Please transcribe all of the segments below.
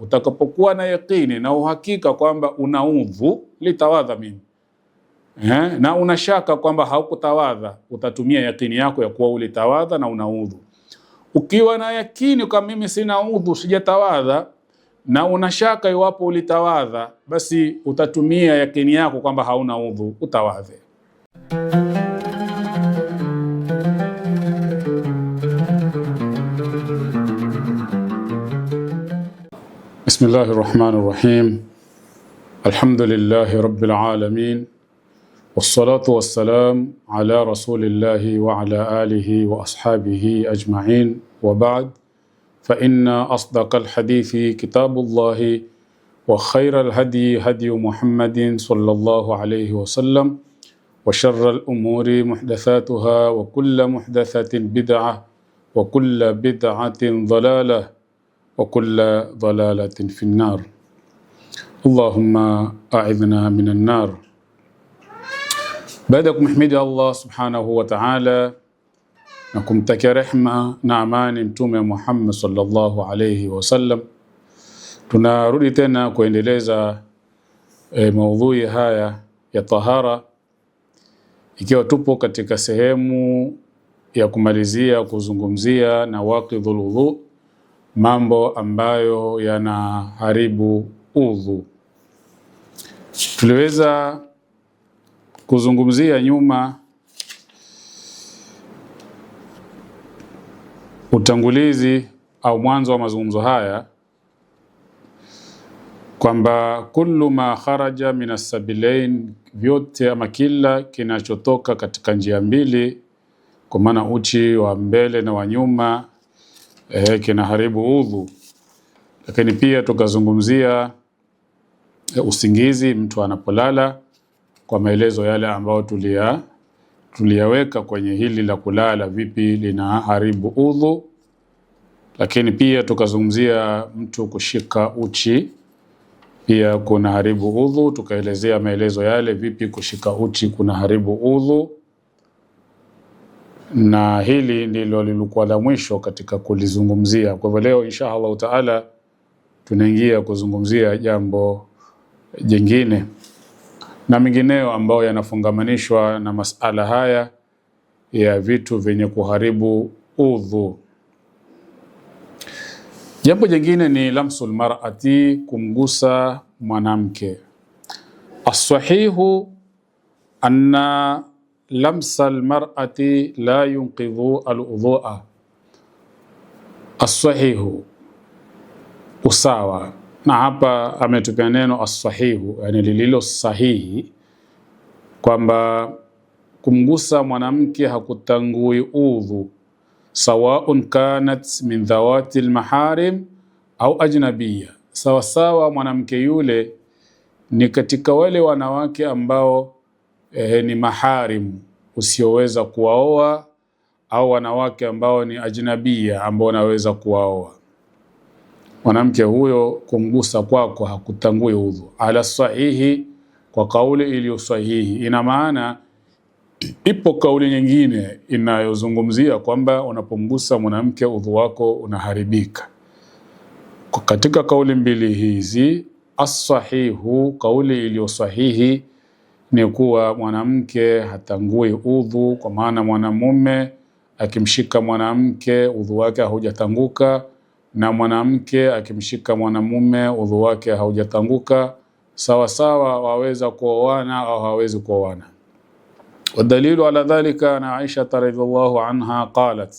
Utakapokuwa na yakini na uhakika kwamba una udhu, litawadha mimi na unashaka kwamba haukutawadha, utatumia yakini yako ya kuwa ulitawadha na una udhu. Ukiwa na yakini kama mimi sina udhu, sijatawadha, na unashaka iwapo ulitawadha, basi utatumia yakini yako kwamba hauna udhu, utawadhe. Bismillahir Rahmanir Rahim. Alhamdulillahi Rabbil Alamin. Wassalatu wassalam ala rasulillahi wa ala alihi wa ashabihi ajma'in. Wa ba'd. Fa inna asdaqal hadithi kitabullahi wa khayral hadi hadi Muhammadin sallallahu alayhi wa sallam. Wa sharral umuri muhdathatuha wa kullu muhdathatin bid'ah wa kullu bid'atin dhalalah wa kullu dhalalatin fin nar. Allahumma a'idhna minan nar. Baada ya kumhimidi Allah subhanahu wa ta'ala na kumtakia rehma na amani Mtume Muhammad sallallahu alayhi wasallam, tunarudi tena kuendeleza maudhui haya ya tahara, ikiwa tupo katika sehemu ya kumalizia kuzungumzia nawaqidhul wudhu, mambo ambayo yanaharibu udhu. Tuliweza kuzungumzia nyuma utangulizi au mwanzo wa mazungumzo haya kwamba kullu ma kharaja minas sabilain, vyote ama kila kinachotoka katika njia mbili, kwa maana uchi wa mbele na wa nyuma, kinaharibu udhu. Lakini pia tukazungumzia usingizi, mtu anapolala, kwa maelezo yale ambayo tuliyaweka kwenye hili la kulala vipi linaharibu udhu. Lakini pia tukazungumzia mtu kushika uchi pia kuna haribu udhu, tukaelezea maelezo yale vipi kushika uchi kuna haribu udhu. Na hili ndilo lilikuwa la mwisho katika kulizungumzia. Kwa hivyo leo insha Allah taala tunaingia kuzungumzia jambo jingine na mingineo ambayo yanafungamanishwa na masala haya ya vitu vyenye kuharibu udhu. Jambo jingine ni lamsul mar'ati, kumgusa mwanamke. As-sahihu anna lamsal mar'ati la yunqidhu al-udhu'a. As-sahihu, usawa. Na hapa ametupia neno as-sahihu, yani lililo sahihi, kwamba kumgusa mwanamke hakutangui udhu, sawaun kanat min dhawati al-maharim au ajnabiyya. Sawa sawa mwanamke yule ni katika wale wanawake ambao ni maharim, usioweza kuwaoa, au wanawake ambao ni ajnabiyya, ambao wanaweza kuwaoa. Mwanamke huyo kumgusa kwako hakutangui udhu ala sahihi, kwa kauli iliyo sahihi. Ina maana ipo kauli nyingine inayozungumzia kwamba unapomgusa mwanamke udhu wako unaharibika. Katika kauli mbili hizi, as-sahihu, kauli iliyo sahihi ni kuwa mwanamke hatangui udhu, kwa maana mwanamume akimshika mwanamke udhu wake haujatanguka, na mwanamke akimshika mwanamume udhu wake haujatanguka. Sawa sawa waweza kuoana au hawezi kuoana. Wadalilu ala dhalika na Aisha radhiyallahu anha qalat,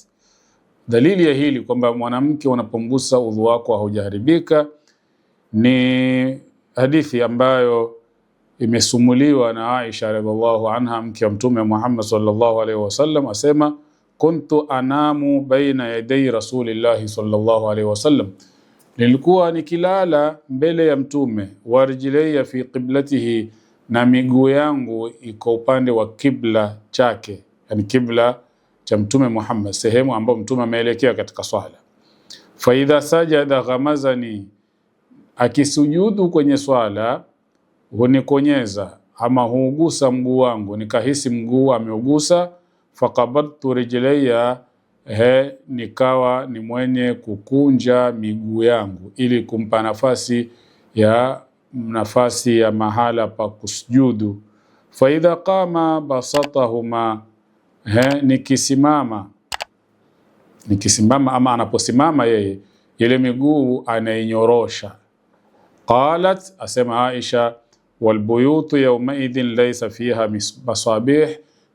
dalili ya hili kwamba mwanamke unapomgusa udhu wako haujaharibika ni hadithi ambayo imesumuliwa na Aisha radhiyallahu anha, mke wa Mtume Muhammad sallallahu alaihi wasallam, asema kuntu anamu baina yaday rasulillahi sallallahu alaihi wasallam, nilikuwa nikilala mbele ya Mtume, warjilayya fi qiblatihi, na miguu yangu iko upande wa kibla chake, yani kibla cha Mtume Muhammad, sehemu ambayo Mtume ameelekea katika swala. Fa idha sajada ghamazani, akisujudu kwenye swala hunikonyeza ama huugusa mguu wangu, nikahisi mguu ameugusa. Faqabadtu rijlayya nikawa ni mwenye kukunja miguu yangu ili kumpa nafasi ya mahala pa kusujudu. Fa idha qama basatahuma, nikisimama ama anaposimama yeye, ile miguu anainyorosha. Qalat, asema Aisha, walbuyutu yawmaidhin laysa fiha masabih,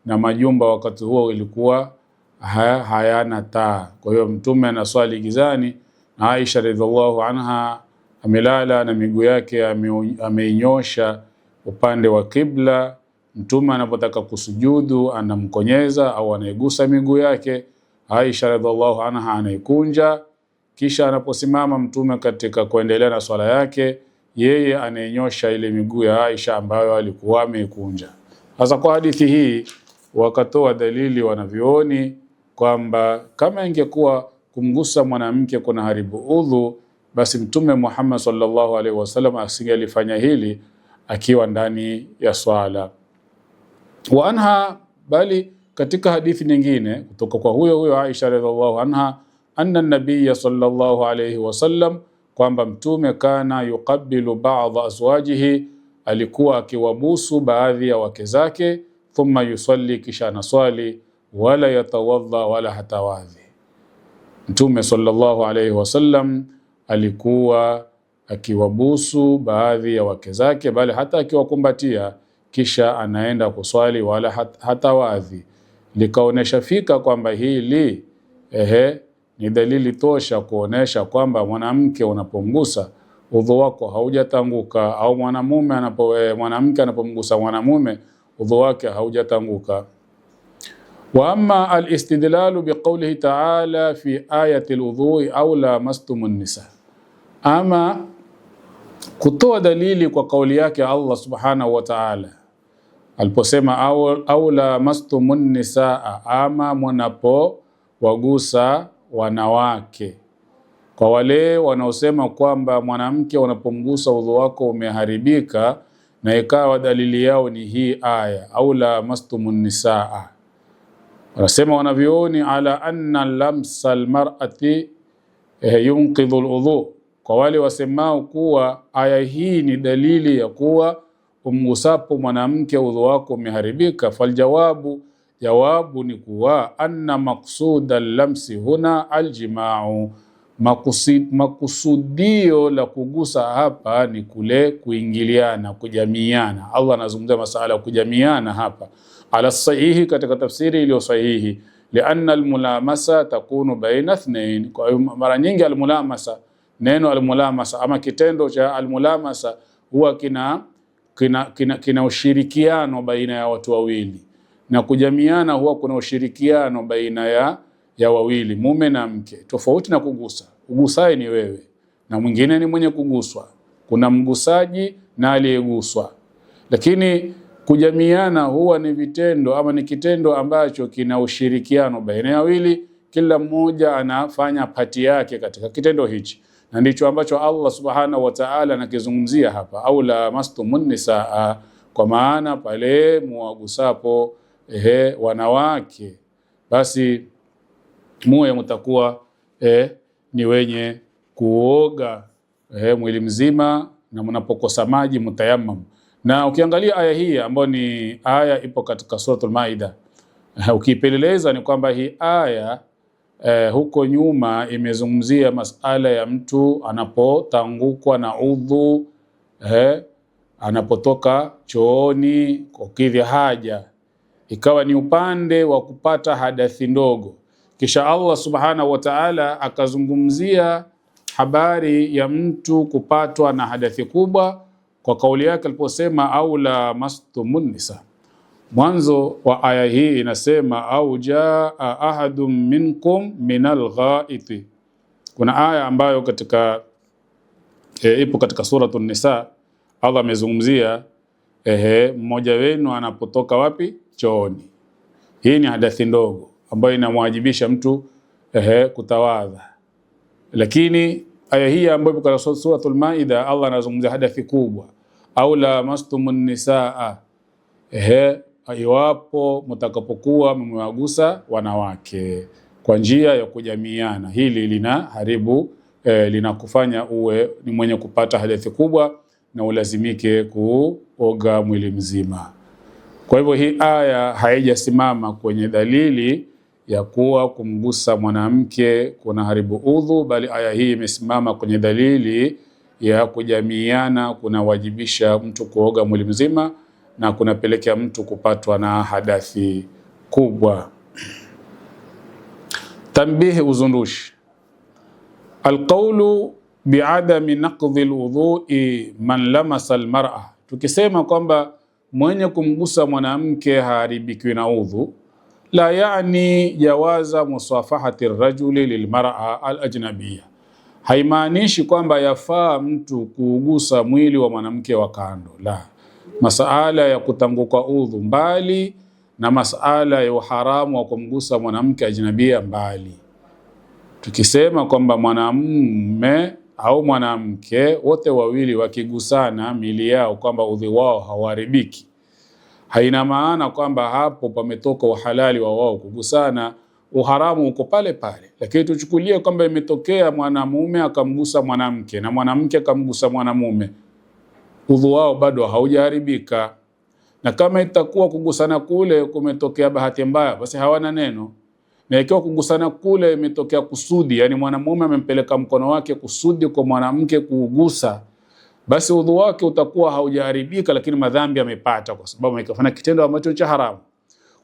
na majumba wakati huo ilikuwa hayana taa. Kwa hiyo mtume anaswali gizani, na Aisha radhiallahu anha amelala na miguu yake ameinyosha upande wa kibla. Mtume anapotaka kusujudu anamkonyeza au anaigusa miguu yake, Aisha radhiallahu anha anaikunja. Kisha anaposimama mtume katika kuendelea na swala yake, yeye anainyosha ile miguu ya Aisha ambayo alikuwa ameikunja. Sasa kwa hadithi hii wakatoa dalili wanavyoni kwamba kama ingekuwa kumgusa mwanamke kuna haribu udhu, basi Mtume Muhammad sallallahu alaihi wasallam asingelifanya hili akiwa ndani ya swala. Wa anha, bali katika hadithi nyingine kutoka kwa huyo Aisha radhiallahu anha, anna nabiyya sallallahu alaihi wasallam, kwamba Mtume kana yuqabbilu ba'dha azwajihi, alikuwa akiwabusu baadhi ya wake zake, thumma yusalli, kisha anaswali, wala yatawadha wala hatawadhi. Mtume sallallahu alaihi wasallam alikuwa akiwabusu baadhi ya wake zake, bali hata akiwakumbatia, kisha anaenda kuswali wala hatawadhi. Likaonesha fika kwamba hili ni dalili tosha kuonesha kwamba mwanamke unapomgusa udhu wako haujatanguka, au mwanamke anapomgusa mwanamume udhu wake haujatanguka. Wa amma al-istidlalu biqawlihi ta'ala fi ayati al-udhu'i aw lamastumun nisa, ama kutoa dalili kwa kauli yake Allah subhanahu wa ta'ala aliposema aw lamastumun nisaa, ama mnapo wagusa wanawake. Kwa wale wanaosema kwamba mwanamke unapomgusa udhu wako umeharibika, na ikawa dalili yao ni hii aya au lamastumun nisaa, wanasema wanavyoni ala anna lamsa almar'ati yunqidhu aludhu. Kwa wale wasemao kuwa aya hii ni dalili ya kuwa umgusapo mwanamke udhu wako umeharibika, jawabu ni kuwa anna maqsuda lamsi huna aljima'u, makusudio la kugusa hapa ni kule kuingiliana, kujamiana. Allah anazungumzia masala ya kujamiana hapa ala sahihi, katika tafsiri iliyo sahihi, lianna almulamasa takunu baina ithnain. Kwa hiyo mara nyingi neno almulamasa ama kitendo cha almulamasa huwa kina ushirikiano baina ya watu wawili, na kujamiana huwa kuna ushirikiano baina ya wawili, mume na mke, tofauti na kugusa. Ugusaye ni wewe na mwingine ni mwenye kuguswa, kuna mgusaji na aliyeguswa. Lakini kujamiana huwa ni vitendo ama ni kitendo ambacho kina ushirikiano baina ya wawili, kila mmoja anafanya pati yake katika kitendo hichi, na ndicho ambacho Allah subhanahu wa ta'ala anakizungumzia hapa, au lamastumun nisaa, kwa maana pale muwagusapo wanawake, basi muwe mtakuwa ni wenye kuoga mwili mzima, na mnapokosa maji mtayammam. Na ukiangalia aya hii ambayo ni aya ipo katika suratul Maida, ukipeleleza ni kwamba hii aya huko nyuma imezungumzia masala ya mtu anapotangukwa na udhu, anapotoka chooni kukidhi haja, ikawa ni upande wa kupata hadathi ndogo. Kisha Allah subhanahu wa ta'ala akazungumzia habari ya mtu kupatwa na hadathi kubwa kwa kauli yake aliposema au lamastumun nisa. Mwanzo wa aya hii inasema au jaa ahadun minkum minal ghaiti. Kuna aya ambayo katika ipo katika suratul Nisa, Allah amezungumzia mmoja wenu anapotoka wapi? Chooni. Hii ni hadathi ndogo ambayo inamwajibisha mtu kutawadha. Lakini aya hii ambayo ipo katika suratul Maida, Allah anazungumzia hadathi kubwa, au lamastumun nisaa, iwapo mtakapokuwa mmewagusa wanawake. kwa njia ya kujamiana. Hili linaharibu linakufanya uwe ni mwenye kupata hadathi kubwa na ulazimike kuoga mwili mzima. Kwa hivyo hii aya haijasimama kwenye dalili ya kuwa kumgusa mwanamke kuna haribu udhu, bali aya hii imesimama kwenye dalili ya kujamiana kunawajibisha mtu kuoga mwili mzima na kunapelekea mtu kupatwa na hadathi kubwa. Tanbihi, uzundushi. Alqawlu biadami naqdhi alwudhu'i man lamasa almar'a, tukisema kwamba mwenye kumgusa mwanamke haribikiwi na udhu, la yani jawaza musafahati rajuli lilmar'a alajnabiyya, haimaanishi kwamba yafaa mtu kuugusa mwili wa mwanamke wa kando. La, masala ya kutanguka udhu mbali na masala ya uharamu wa kumgusa mwanamke ajnabia mbali. Tukisema kwamba mwanamume au mwanamke wote wawili wakigusana mili yao kwamba udhu wao hawaribiki, haina maana kwamba hapo pametoka uhalali wa wao kugusana, uharamu uko pale pale. Lakini tuchukulie kwamba imetokea mwanamume akamgusa mwanamke na mwanamke akamgusa mwanamume, udhu wao bado haujaharibika. Na kama itakuwa kugusana kule kumetokea bahati mbaya, basi hawana neno. Na ikiwa kugusana kule imetokea kusudi, yani mwanamume amempeleka mkono wake kusudi kwa mwanamke kuugusa, basi udhu wake utakuwa haujaharibika, lakini madhambi amepata kwa sababu amefanya kitendo ambacho cha haramu.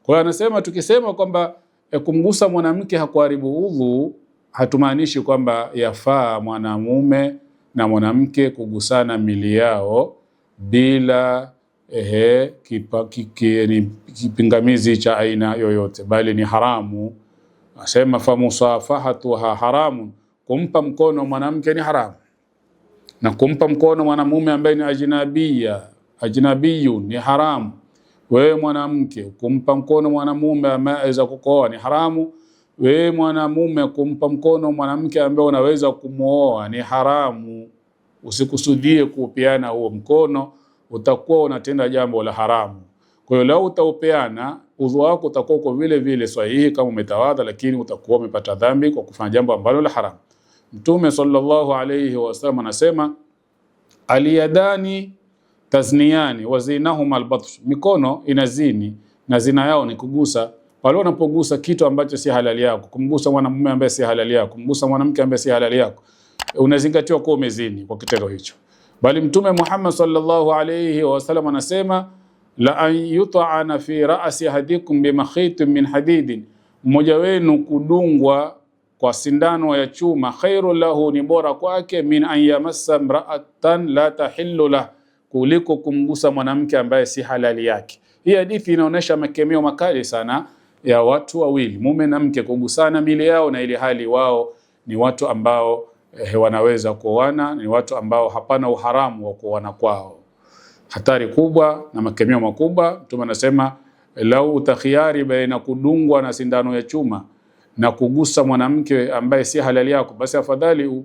Kwa hiyo anasema, tukisema kwamba kumgusa mwanamke hakuharibu udhu, hatumaanishi kwamba yafaa mwanamume na mwanamke kugusana mili yao bila kipingamizi cha aina yoyote, bali ni haramu. Asema fa musafahatuha haramun, kumpa mkono mwanamke ni haramu, na kumpa mkono mwanamume ambaye ni ajnabiyun ni haramu. Wewe mwanamke kumpa mkono mwanamume ambaye aweza kukuoa ni haramu. Wewe mwanamume kumpa mkono mwanamke ambaye unaweza kumuoa ni haramu. Usikusudie kuupeana huo mkono, utakuwa unatenda jambo la haramu. Kwa hiyo lau utaupeana, udhu wako utakuwa kwa vile vile sahihi kama umetawadha, lakini utakuwa umepata dhambi kwa kufanya jambo ambalo la haramu. Mtume sallallahu alayhi wasallam anasema, aliyadani tazniyani wazinahuma albatsh, mikono inazini na zina yao ni kugusa. Pale unapogusa kitu ambacho si halali yako, kumgusa mwanamume ambaye si halali yako, kumgusa mwanamke ambaye si halali yako, unazingatiwa kuwa umezini kwa kitendo hicho. Bali Mtume Muhammad sallallahu alayhi wasallam anasema, la an yut'ana fi ra'si ahadikum bimakhitin min hadidin, mmoja wenu kudungwa kwa sindano ya chuma, khairu lahu, ni bora kwake, min an yamassa imra'atan la tahillu lah, kuliko kumgusa mwanamke ambaye si halali yake. Hii hadithi inaonyesha makemeo makali sana ya watu wawili, mume na mke, kugusana mili yao na ili hali wao ni watu ambao wanaweza kuoana, ni watu ambao hapana uharamu wa kuoana kwao. Hatari kubwa na makemeo makubwa. Mtume anasema, lau utakhiari baina kudungwa na sindano ya chuma na kugusa mwanamke ambaye si halali yako, basi afadhali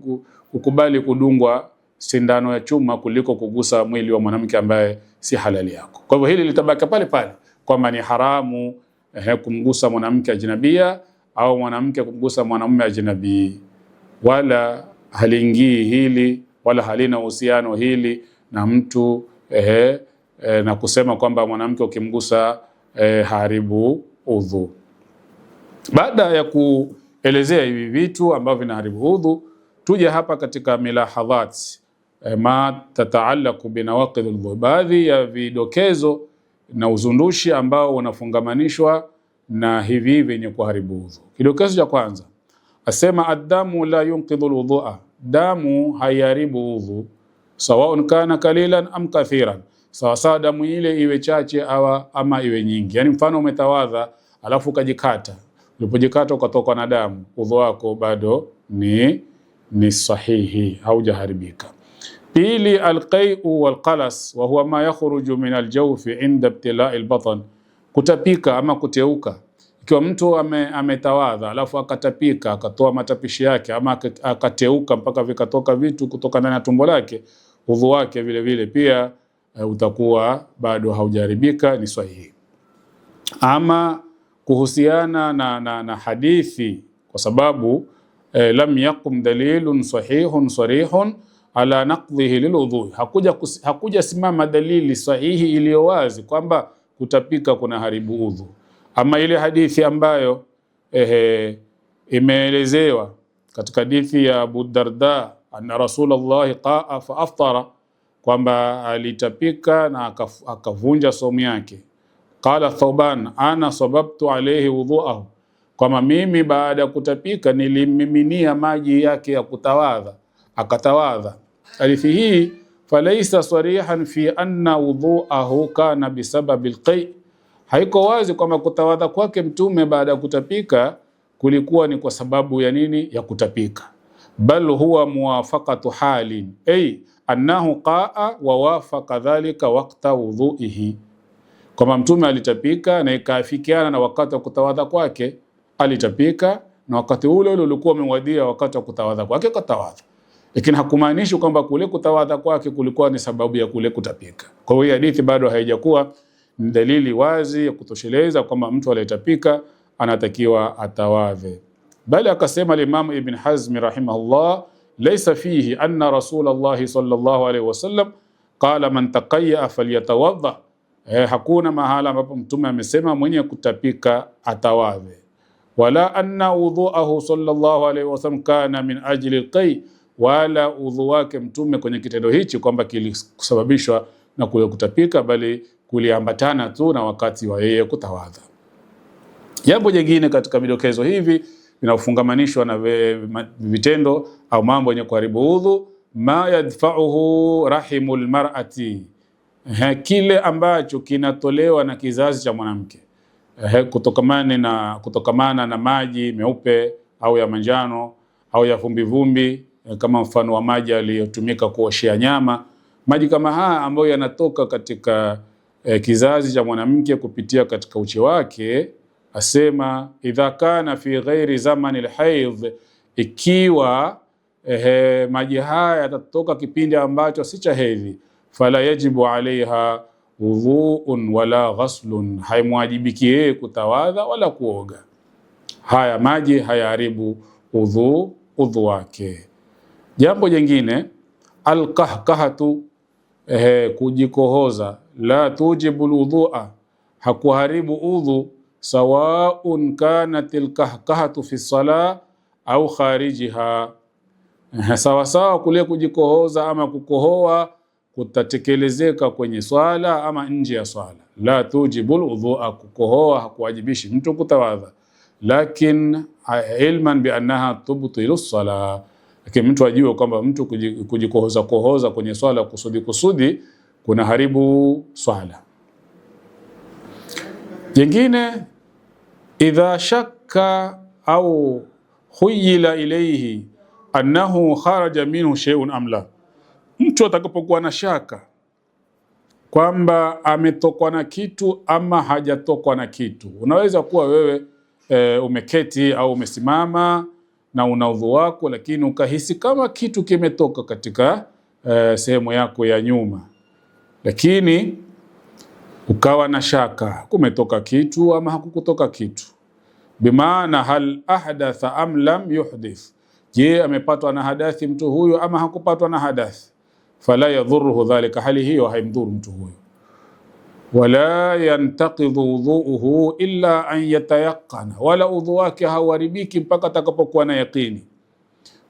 ukubali kudungwa sindano ya chuma kuliko kugusa mwili wa mwanamke ambaye si halali yako. Kwa hivyo hili litabaki pale pale kwamba ni haramu kumgusa mwanamke ajnabia au mwanamke kumgusa mwanamume ajnabi, wala haliingii hili wala halina uhusiano hili na mtu na kusema kwamba mwanamke ukimgusa haribu udhu. Baada ya kuelezea hivi vitu ambavyo vinaharibu udhu, tuje hapa katika milahadhat ma tataalaku binawaqidh alwudhu, baadhi ya vidokezo na uzundushi ambao unafungamanishwa na hivi vyenye kuharibu udhu. Kidokezo cha kwanza asema, adamu la yunqidhu alwudhu'a, damu haiharibu udhu, sawaun kana kalilan am kathiran, sawa damu ile iwe chache ama iwe nyingi. Yani mfano umetawadha alafu ukajikata, ulipojikata ukatoka na damu, udhu wako bado ni sahihi, haujaharibika. Pili, alqai'u walqalas wa huwa ma yakhruju min aljawfi inda ibtila'i albatn, kutapika ama kuteuka. Ikiwa mtu ametawadha alafu akatapika, akatoa matapishi yake ama akateuka mpaka vikatoka vitu kutoka ndani ya tumbo lake, udhu wake vile vile pia utakuwa bado haujaharibika, ni sahihi. Ama kuhusiana na hadithi kwa sababu lam yaqum dalilun sahihun sarihun ala naqdhihi liludhu, hakuja simama dalili sahihi iliyo wazi kwamba kutapika kuna haribu udhu. Ama ile hadithi ambayo imeelezewa katika hadithi ya Abu Darda anna Rasulullah qaa fa aftara, kwamba alitapika na akavunja saumu yake. Qala Thawban ana sababtu alayhi wudhu'ahu, kwamba mimi baada ya kutapika nilimiminia maji yake ya kutawadha, akatawadha. Hadithi hii falaisa sarihan fi anna wudhu'ahu kana bisababil qai, haiko wazi kwamba kutawadha kwake mtume baada ya kutapika kulikuwa ni kwa sababu ya nini? Ya kutapika. Bal huwa muwafaqatu halin, ay annahu qaa wa wafaqa dhalika waqta wudhu'ihi, kwamba mtume alitapika na ikaafikiana na wakati wa kutawadha kwake. Alitapika na wakati ule ule ulikuwa umewadia wakati wa kutawadha kwake, katawadha. Lakini hakumaanishi kwamba kule kutawadha kwake kulikuwa ni sababu ya kule kutapika. Kwa hiyo hadithi bado haijakuwa ni dalili wazi ya kutosheleza kwamba mtu aliyetapika anatakiwa atawadhe. Bali akasema Imam Ibn Hazm rahimahullah, laysa fihi anna Rasulullah sallallahu alayhi wasallam qala man taqayya falyatawadha, hakuna mahala ambapo mtume amesema mwenye kutapika atawadhe. Wala anna wudhu'ahu sallallahu alayhi wasallam kana min ajli alqay, wala udhu wake mtume kwenye kitendo hichi kwamba kilisababishwa na kule kutapika, bali kuliambatana tu na wakati wa yeye kutawadha. Jambo jingine katika vidokezo hivi vinafungamanishwa na vitendo au mambo yenye kuharibu udhu, ma yadfa'uhu rahimul mar'ati, kile ambacho kinatolewa na kizazi cha mwanamke kutokamana na maji meupe au ya manjano au ya vumbi, kama mfano wa maji aliyotumika kuoshea nyama. Maji kama haya ambayo yanatoka katika kizazi cha mwanamke kupitia katika uchi wake, asema idha kana fi ghairi zamani alhaidh, ikiwa maji haya yatatoka kipindi ambacho si cha hedhi, fala yajibu alaiha wudhu'un wala ghaslun, haimwajibiki yeye kutawadha wala kuoga. Haya maji hayaharibu udhu wake. Jambo jingine, alqahqahatu, kujikohoza, la tujibu alwudhu'a, hakuharibu udhu, sawaun kanat alqahqahatu fi salah au kharijiha, sawasawa kule kujikohoza ama kukohoa kutatekelezeka kwenye swala ama nje ya swala. La tujibu alwudhu'a, kukohoa hakuwajibishi mtu kutawadha, lakin ilman bi annaha tubtilu as-salah, lakini mtu ajue kwamba mtu kujikohoza kwenye swala kusudi kuna haribu swala. Jingine, idha shakka au khuyila ilayhi annahu kharaja minhu shay'un am la, mtu atakapokuwa na shaka kwamba ametokwa na kitu ama hajatokwa na kitu. Unaweza kuwa wewe umeketi au umesimama na una udhu wako, lakini ukahisi kama kitu kimetoka katika sehemu yako ya nyuma, lakini ukawa na shaka kumetoka kitu ama hakukutoka kitu. Bimaana hal ahdatha am lam yuhdith, je, amepatwa na hadathi mtu huyo ama hakupatwa na hadathi? Fala yadhurruhu dhalika, hali hiyo haimdhuru mtu huyo. Wala yantaqidhu wudhu'uhu illa an yatayaqqana, wala udhu wake hauharibiki mpaka atakapokuwa na yaqini.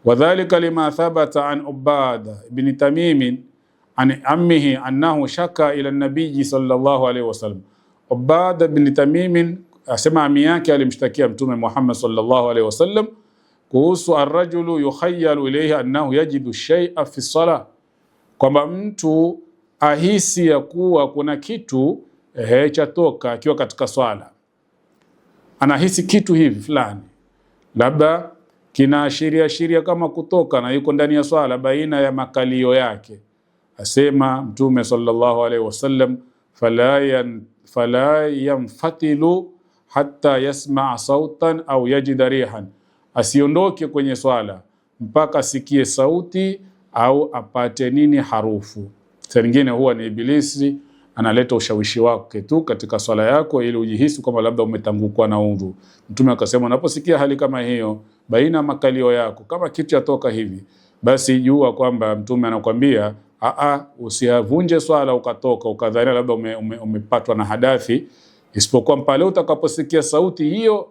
Wadhalika lima thabata an Ubada ibn Tamim an ammihi annahu shaka ila an-nabiy sallallahu alayhi wasallam. Ubada ibn Tamim asema ami yake alimshtakia mtume Muhammad sallallahu alayhi wasallam kuhusu ar-rajulu yukhayyalu ilayhi annahu yajidu shay'a fi as-salah, kwamba mtu ahisi ya kuwa kuna kitu chatoka akiwa katika swala, anahisi kitu hivi fulani, labda kinaashiria kama kutoka na yuko ndani ya swala baina ya makalio yake. Asema mtume sallallahu alaihi wasallam, fala yanfatilu hatta yasma' sautan au yajida rihan, asiondoke kwenye swala mpaka asikie sauti au apate harufu. Saa nyingine huwa ni ibilisi analeta ushawishi wake tu katika swala yako ili ujihisi kwamba labda umetangukwa na udhu. Mtume akasema unaposikia hali kama hiyo baina makalio yako kama kitu yatoka hivi, basi jua kwamba Mtume anakuambia usiyavunje swala ukatoka ukadhania labda umepatwa na hadathi, isipokuwa pale utakaposikia sauti hiyo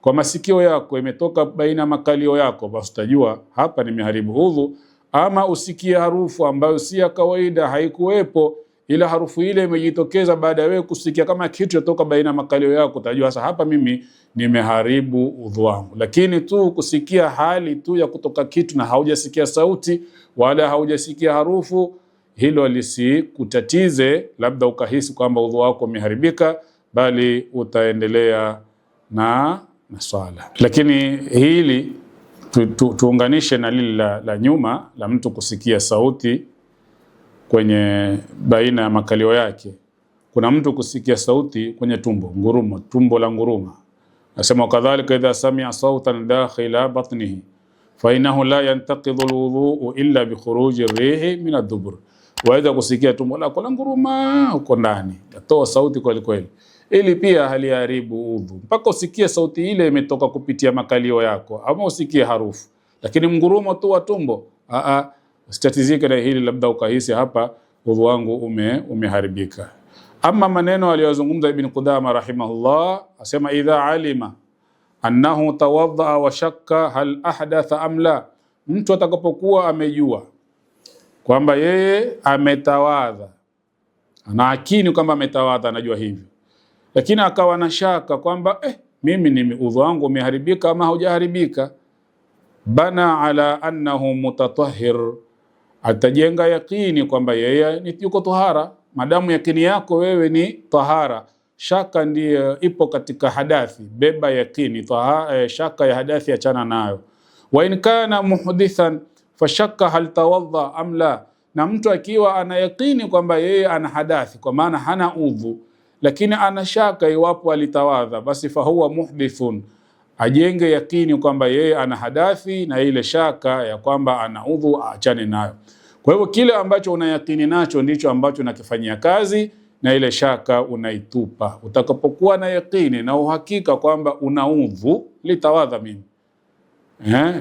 kwa masikio yako imetoka baina makalio yako, basi utajua hapa nimeharibu udhu. Ama usikie harufu ambayo si ya kawaida, haikuwepo, ila harufu ile imejitokeza baada ya wewe kusikia kama kitu kutoka baina makalio yako, utajua sasa hapa mimi nimeharibu udhu wangu. Lakini tu kusikia hali tu ya kutoka kitu na haujasikia sauti wala haujasikia harufu, hilo lisikutatize labda ukahisi kwamba udhu wako umeharibika, bali utaendelea na swala. Lakini hili tuunganishe na lile la nyuma la mtu kusikia sauti kwenye baina ya makalio yake. Kuna mtu kusikia sauti kwenye tumbo, ngurumo, tumbo la nguruma. Nasema kadhalika idha sami'a sautan dakhila batnihi fa innahu la yantaqidhu alwudu illa bi khuruji ar-rihi min ad-dubur. Waweza kusikia tumbo lako la nguruma uko ndani, yatoa sauti kweli kweli, ili pia haliharibu udhu. Mpaka usikie sauti ile imetoka kupitia makalio yako, ama usikie harufu. Lakini mgurumo tu wa tumbo, usitatizike na hili, labda ukahisi hapa udhu wangu umeharibika. Ama maneno aliyozungumza Ibn Qudama rahimahullah, asema idha alima annahu tawadda wa shakka hal ahdatha am la, mtu atakapokuwa amejua kwamba yeye ametawadha, anaakini kwamba ametawadha, anajua hivyo, lakini akawa na shaka kwamba mimi udhu wangu umeharibika ama haujaharibika, bana ala annahu mutatahhir, atajenga yakini kwamba yeye yuko tahara. Madamu yakini yako wewe ni tahara, shaka ndiyo ipo katika hadathi, beba yakini, shaka ya hadathi achana nayo. Wa in kana muhdithan fa shakka hal tawadda am la, na mtu akiwa ana yakini kwamba yeye ana hadathi kwa maana hana udhu, lakini ana shaka iwapo alitawadha, basi fa huwa muhdithun, ajenge yakini kwamba yeye ana hadathi na ile shaka ya kwamba ana udhu aachane nayo. Kwa hivyo kile ambacho unayakini nacho ndicho ambacho unakifanyia kazi, na ile shaka unaitupa. Utakapokuwa na yakini na uhakika kwamba una udhu, litawadha mimi,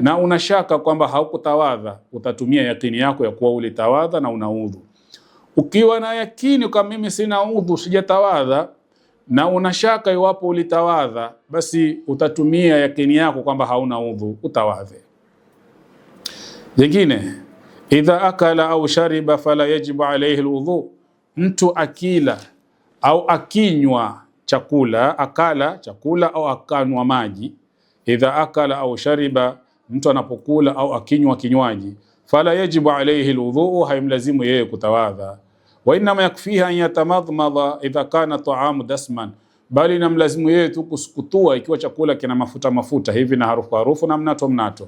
na una shaka kwamba haukutawadha, utatumia yakini yako ya kuwa ulitawadha na una udhu. Ukiwa na yakini kama mimi sina udhu, sijatawadha, na una shaka iwapo ulitawadha, basi utatumia yakini yako kwamba hauna udhu, utawadhe. Jingine, idha akala au shariba fala yajibu alayhi alwudu, mtu akila au akinywa chakula, akala chakula au akanwa maji. Idha akala au shariba, mtu anapokula au akinywa kinywaji, fala yajibu alayhi alwudu, haimlazimu yeye kutawadha. Wa inma yakfiha an yatamadmada idha kana ta'amu dasman, bali inamlazimu yeye tu kusukutua ikiwa chakula kina mafuta hivi na harufu na mnato.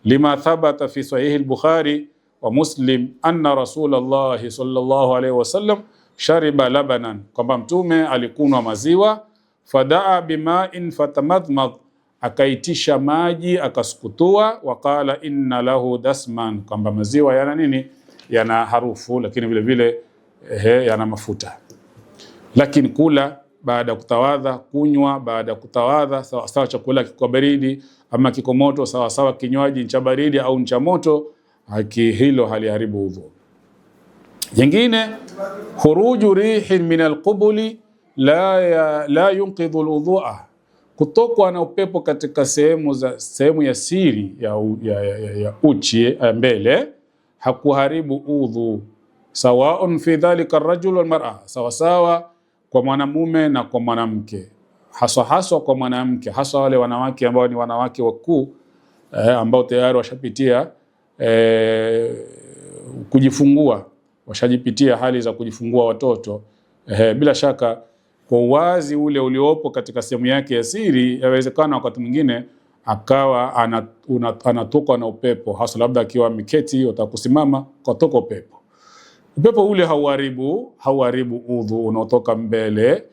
Lima thabata fi sahih al-Bukhari wa Muslim anna Rasulullah sallallahu alayhi wasallam shariba labanan, kwamba Mtume alikunywa maziwa, fadaa bima'in fatamadmad, akaitisha maji akasukutua, waqala inna lahu dasman, kwamba maziwa yana nini? Yana harufu, lakini vile vile yana mafuta. Lakini kula baada kutawadha, kunywa baada kutawadha, sawa chakula kiko baridi ama kiko moto, sawa kinywaji cha baridi au cha moto, hilo haliharibu udhu. Jingine, khuruju rihin min alqubuli la yunqidhu alwudhu'a, kutokwa na upepo katika sehemu ya siri ya uchi mbele hakuharibu udhu. Sawaun fi dhalika ar-rajul wal mar'a, sawa kwa mwanamume na kwa mwanamke, haswa kwa mwanamke, hasa wale wanawake ambao ni wanawake wakuu, ambao tayari washapitia kujifungua, washajipitia hali za kujifungua watoto. Bila shaka kwa uwazi ule uliopo katika sehemu yake ya siri, yawezekana wakati mwingine akawa anatokwa na upepo, hasa labda akiwa ameketi utakusimama kutoka upepo. Upepo ule hauharibu udhu unaotoka mbele,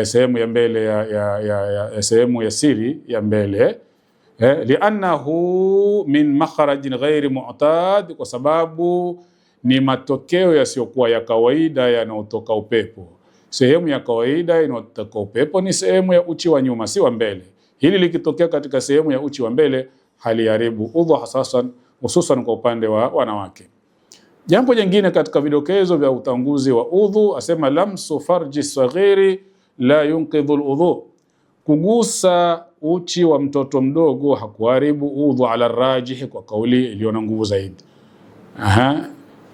sehemu ya mbele ya sehemu ya siri ya mbele, li'annahu min makharajin ghairi mu'tad, kwa sababu ni matokeo yasiyokuwa ya kawaida yanayotoka upepo. sehemu ya kawaida inayotoka upepo ni sehemu ya uchi wa nyuma, si wa mbele. Hili likitokea katika sehemu ya uchi wa mbele haliharibu udhu, hususan kwa upande wa wanawake. Jambo jingine katika vidokezo vya utanguzi wa udhu, asema lamsu farji saghiri la yunqidhu al-udhu, kugusa uchi wa mtoto mdogo hakuharibu udhu, ala rajih, kwa kauli iliyo na nguvu zaidi.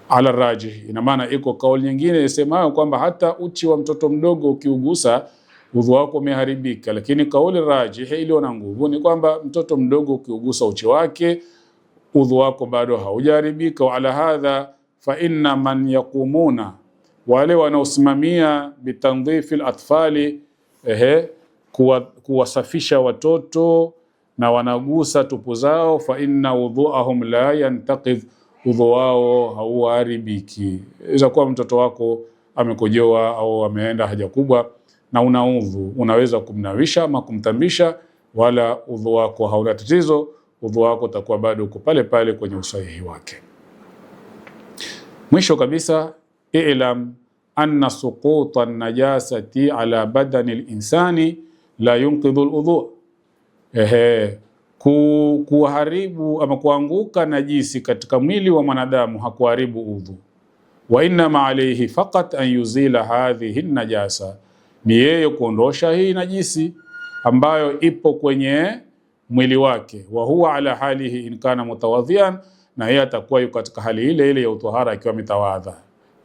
Ala rajih ina maana iko kauli nyingine isemayo kwamba hata uchi wa mtoto mdogo ukiugusa udhu wako umeharibika, lakini kauli rajih iliyo na nguvu ni kwamba mtoto mdogo ukiugusa uchi wake udhu wako bado haujaharibika. Wa ala hadha fa inna man yaqumuna, wale wanaosimamia bitandhifi al-atfali, kuwasafisha watoto na wanagusa tupu zao, fa inna wudhuahum la yantaqidh, udhu wao hauharibiki. Iza kuwa mtoto wako amekojoa au ameenda haja kubwa na una udhu, unaweza kumnawisha ama kumtambisha, wala udhu wako hauna tatizo, udhu wako utakuwa bado uko pale pale kwenye usahihi wake. Mwisho kabisa, i'lam anna suquta an-najasati ala badani al-insani la yunqidhu al-udhu, kuharibu ama kuanguka najisi katika mwili wa mwanadamu hakuharibu udhu. Wa inma alayhi faqat an yuzila hadhihi an-najasa, ni yeye kuondosha hii najisi ambayo ipo kwenye mwili wake. Wa huwa ala halihi in kana mutawadhian, na yeye atakuwa yuko katika hali ile ile ya utohara akiwa mitawadha.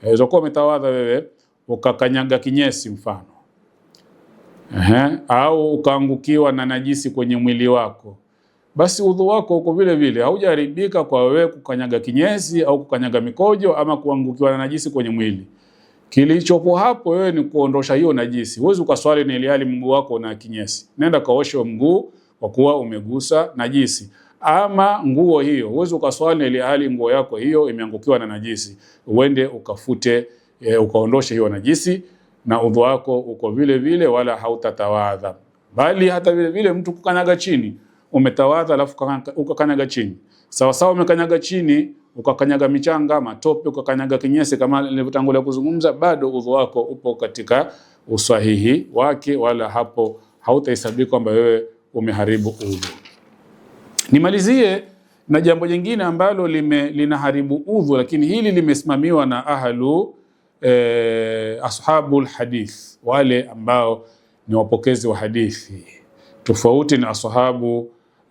Inaweza kuwa mitawadha wewe ukakanyaga kinyesi mfano, au ukaangukiwa na najisi kwenye mwili wako, basi udhu wako uko vile vile, haujaharibika kwa wewe kukanyaga kinyesi au kukanyaga mikojo ama kuangukiwa na najisi kwenye mwili. Kilichopo hapo wewe ni kuondosha hiyo najisi. Huwezi ukaswali na ile hali mguu wako na kinyesi, nenda kaoshe mguu kwa kuwa umegusa najisi. Ama nguo hiyo, huwezi ukaswali na ile hali nguo yako hiyo imeangukiwa na najisi, uende ukafute ukaondoshe hiyo najisi, na udhu wako uko vile vile, wala hautatawadha. Bali hata vile vile mtu kukanyaga chini, umetawadha alafu ukakanyaga chini, sawa sawa umekanyaga chini ukakanyaga michanga, matope, ukakanyaga kinyesi kama nilivyotangulia kuzungumza, bado udhu wako upo katika usahihi wake, wala hapo hautahesabika kwamba wewe umeharibu udhu. Nimalizie na jambo jingine ambalo linaharibu udhu, lakini hili limesimamiwa na ahlu ashabul hadith, wale ambao ni wapokezi wa hadithi, tofauti na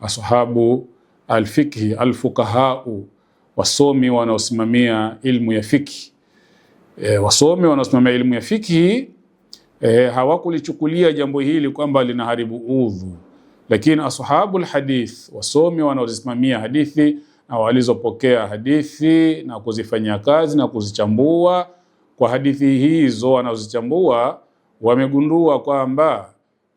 ashabu alfikhi, alfukahau, wasomi wanaosimamia ilmu ya fikhi. Wasomi wanaosimamia ilmu ya fikhi hawakulichukulia jambo hili kwamba linaharibu udhu, lakini ashabul hadith, wasomi wanaosimamia hadithi na walizopokea hadithi na kuzifanyia kazi na kuzichambua, kwa hadithi hizo wanaozichambua wamegundua kwamba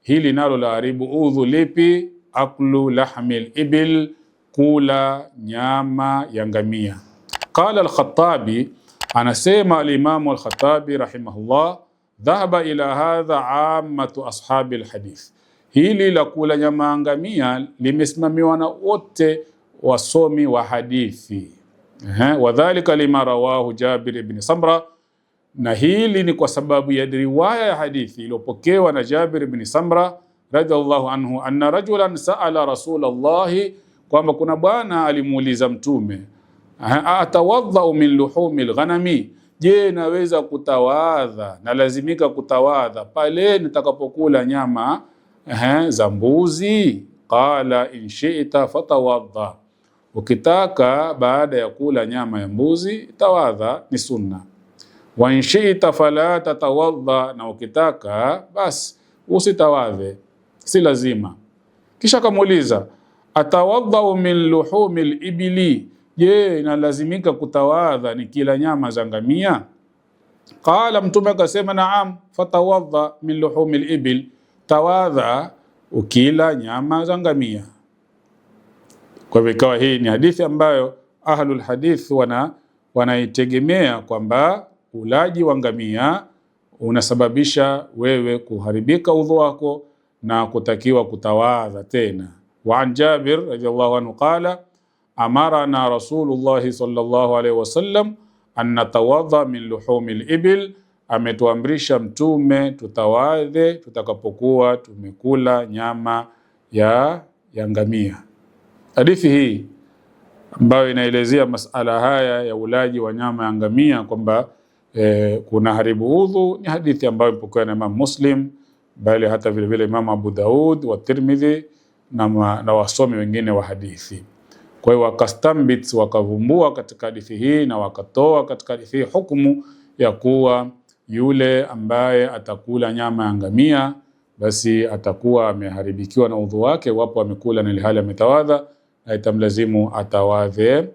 hili nalo la haribu udhu. Lipi? Aklu lahmil ibil, kula nyama ya ngamia. Qala al-Khattabi, anasema al-Imam al-Khattabi rahimahullah, dhahaba ila hadha ammatu ashabi al-hadith, hili la kula nyama ya ngamia limesimamiwa na wote wasomi wa hadithi. Wadhalika lima rawahu Jabir ibn Samra, na hili ni kwa sababu ya riwaya ya hadithi iliyopokewa na Jabir ibn Samra radhiallahu anhu, anna rajulan sa'ala Rasulallahi, kwamba kuna bwana alimuuliza Mtume, atawadha min luhumil ghanami, je, naweza kutawadha na lazimika kutawadha pale nitakapokula nyama za mbuzi? Qala in shi'ta fatawadha, ukitaka baada ya kula nyama ya mbuzi tawadha, ni sunna. Wa in shi'ta fala tatawadha, na ukitaka basi usitawadhe, si lazima. Kisha kamuuliza atawadha min luhumil ibili, je, inalazimika kutawadha ni kila nyama za ngamia? Qala, Mtume akasema naam, fatawadha min luhumil ibil, tawadha ukila nyama za ngamia. Kwa hivyo ikawa hii ni hadithi ambayo ahlul hadith wanaitegemea kwamba ulaji wa ngamia unasababisha wewe kuharibika udhu wako na kutakiwa kutawadha tena. Wa an Jabir radhiyallahu anhu qala amarana Rasulullah sallallahu alayhi wasallam an natawadha min luhumil ibil ametuamrisha Mtume tutawadhe tutakapokuwa tumekula nyama ya ngamia. Hadithi hii ambayo inaelezea masala haya ya ulaji wa nyama ya ngamia kwamba kuna haribu udhu, ni hadithi ambayo ipokewa na Imam Muslim, bali hata vile vile Imam Abu Daud wa Tirmidhi na wasomi wengine wa hadithi. Kwa hiyo wakastambit, wakavumbua katika hadithi hii na wakatoa katika hadithi hii hukumu ya kuwa yule ambaye atakula nyama ya ngamia basi atakuwa ameharibikiwa na udhu wake, wapo amekula na hali ametawadha, na itamlazimu atawadhe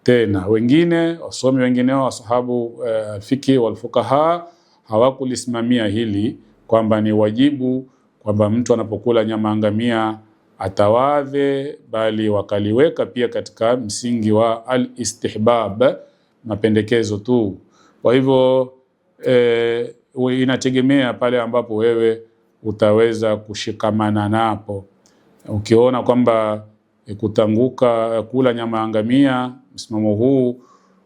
tena. Wengine wasomi wengineo ashabu fiki wal fuqaha hawakulisimamia hili kwamba ni wajibu kwamba mtu anapokula nyama ya ngamia atawadhe, bali wakaliweka pia katika msingi wa al-istihbab, mapendekezo tu. Kwa hivyo inategemea pale ambapo wewe utaweza kushikamana napo. Ukiona kwamba kutanguka kula nyama ya ngamia, msimamo huu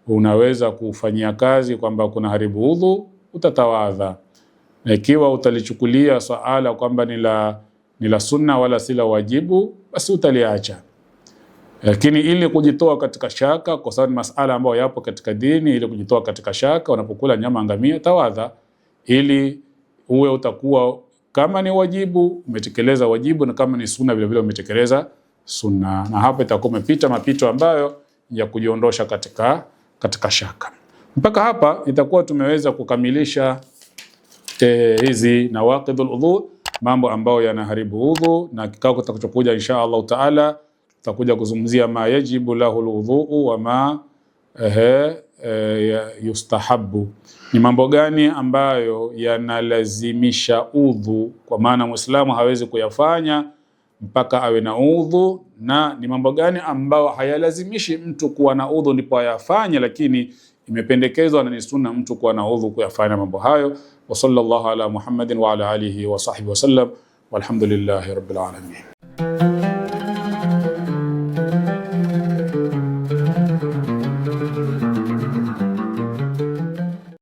unaweza kufanyia kazi kwamba kuna haribu udhu, utatawadha. Na ikiwa utalichukulia swala kwamba ni la sunna wala si la wajibu, basi utaliacha. Lakini ili kujitoa katika shaka, kwa sababu masala ambayo yapo katika dini, ili kujitoa katika shaka unapokula nyama ngamia, tawadha, ili uwe utakuwa kama ni wajibu umetekeleza wajibu, na kama ni sunna vile vile umetekeleza sunna, na hapo itakuwa umepita mapito ambayo ya kujiondosha katika shaka. Mpaka hapa itakuwa tumeweza kukamilisha hizi nawaqidul udhu, mambo ambayo yanaharibu udhu, na kikao kitakachokuja insha Allah taala tutakuja kuzungumzia ma yajibu lahu alwudhu wa ma yustahabu. Ni mambo gani ambayo yanalazimisha udhu, kwa maana Muislamu hawezi kuyafanya mpaka awe na udhu, na ni mambo gani ambayo hayalazimishi mtu kuwa na udhu ndipo ayafanye, lakini imependekezwa na ni sunna mtu kuwa na udhu kuyafanya mambo hayo. Wa sallallahu ala Muhammadin wa ala alihi wa sahbihi wa sallam, walhamdulillahi rabbil alamin.